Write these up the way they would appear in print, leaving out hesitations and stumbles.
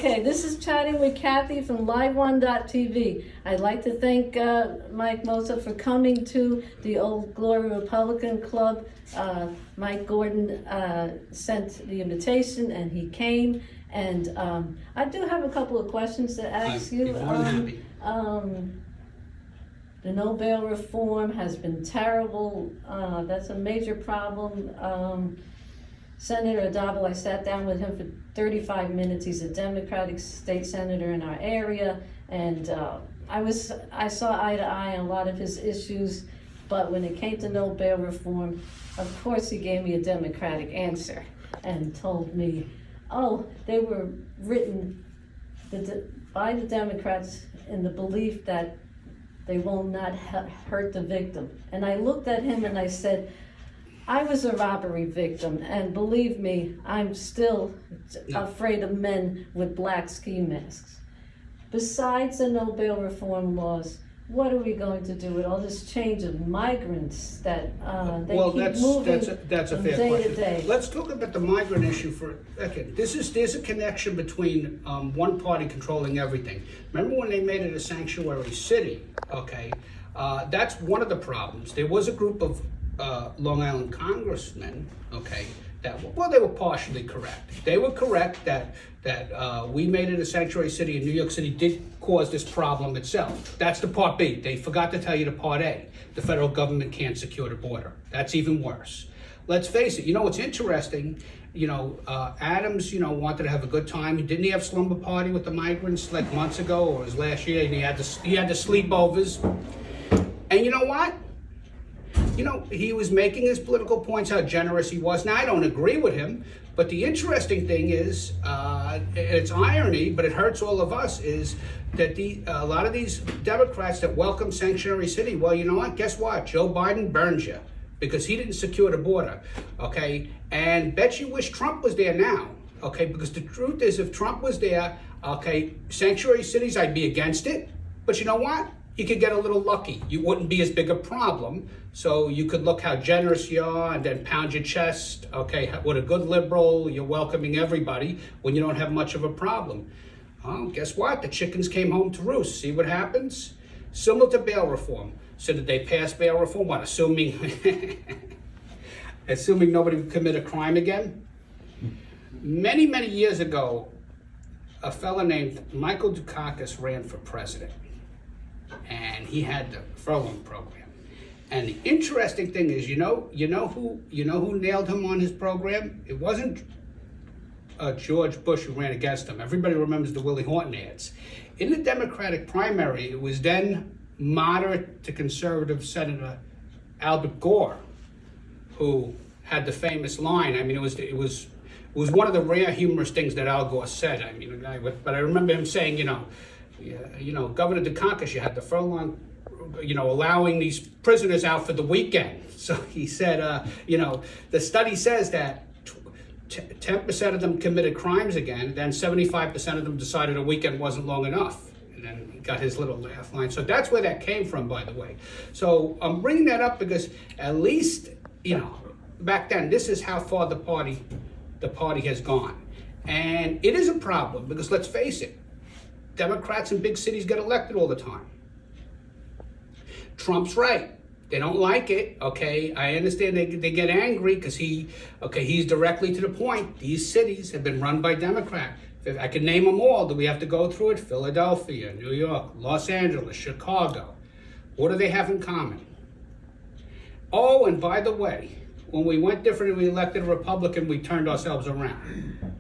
Okay, this is Chatting with Kathy from LiveOne.tv. I'd like to thank Mike Mossa for coming to the Old Glory Republican Club. Mike Gordon sent the invitation and he came. And I do have a couple of questions to ask you. More than happy. The no bail reform has been terrible. That's a major problem. Senator Adabo, I sat down with him for 35 minutes. He's a Democratic state senator in our area, and I saw eye to eye on a lot of his issues, but when it came to no bail reform, of course he gave me a Democratic answer and told me, oh, they were written by the Democrats in the belief that they will not hurt the victim. And I looked at him and I said, I was a robbery victim, and believe me, I'm still afraid of men with black ski masks. Besides the no bail reform laws, what are we going to do with all this change of migrants that they keep moving that's a from fair day question. to day? Let's talk about the migrant issue for a second. There's a connection between one party controlling everything. Remember when they made it a sanctuary city? Okay, that's one of the problems. There was a group of Long Island congressmen, okay, they were partially correct. They were correct that we made it a sanctuary city, and New York City did cause this problem itself. That's the part B. They forgot to tell you the part A. The federal government can't secure the border. That's even worse. Let's face it. You know what's interesting? Adams, wanted to have a good time. Didn't he have slumber party with the migrants like months ago, or his last year? And he had the sleepovers. And you know what? He was making his political points, how generous he was. Now, I don't agree with him, but the interesting thing is, it's irony, but it hurts all of us, is that a lot of these Democrats that welcome sanctuary city, well, you know what? Guess what? Joe Biden burns you because he didn't secure the border, okay? And bet you wish Trump was there now, okay? Because the truth is, if Trump was there, okay, sanctuary cities, I'd be against it. But you know what? You could get a little lucky. You wouldn't be as big a problem. So you could look how generous you are and then pound your chest. Okay, what a good liberal, you're welcoming everybody when you don't have much of a problem. Oh, guess what? The chickens came home to roost. See what happens? Similar to bail reform. So did they pass bail reform? What, assuming nobody would commit a crime again? Many, many years ago, a fella named Michael Dukakis ran for president. And he had the furlough program. And the interesting thing is, you know who nailed him on his program? It wasn't George Bush who ran against him. Everybody remembers the Willie Horton ads. In the Democratic primary, it was then moderate to conservative Senator Albert Gore who had the famous line. I mean, it was one of the rare humorous things that Al Gore said. I mean, but I remember him saying, Governor Dukakis, you had the furlong, allowing these prisoners out for the weekend. So he said, the study says that 10% of them committed crimes again, then 75% of them decided a weekend wasn't long enough. And then he got his little laugh line. So that's where that came from, by the way. So I'm bringing that up because at least, back then, this is how far the party has gone. And it is a problem because let's face it, Democrats in big cities get elected all the time. Trump's right. They don't like it, okay? I understand they get angry because he's directly to the point. These cities have been run by Democrats. I can name them all. Do we have to go through it? Philadelphia, New York, Los Angeles, Chicago. What do they have in common? Oh, and by the way, when we went different and we elected a Republican, we turned ourselves around.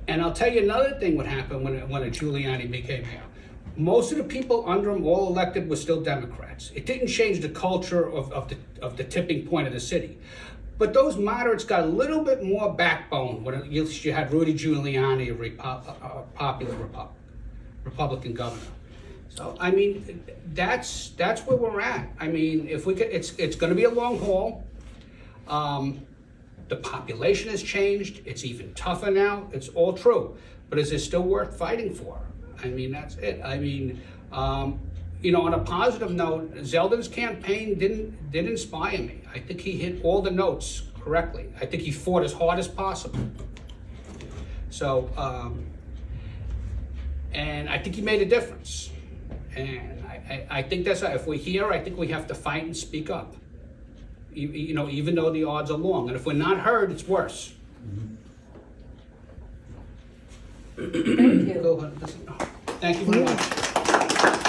And I'll tell you another thing what happened when a Giuliani became mayor. Most of the people under him, all elected, were still Democrats. It didn't change the culture of the tipping point of the city. But those moderates got a little bit more backbone when you had Rudy Giuliani, a popular Republican governor. So I mean, that's where we're at. I mean, if we could, it's going to be a long haul. The population has changed. It's even tougher now. It's all true. But is it still worth fighting for? I mean, that's it. I mean, on a positive note, Zeldin's campaign didn't inspire me. I think he hit all the notes correctly. I think he fought as hard as possible. So, and I think he made a difference. And I think that's, if we're here, I think we have to fight and speak up. You know, even though the odds are long. And if we're not heard, it's worse. Thank you. Go ahead. Thank you very much.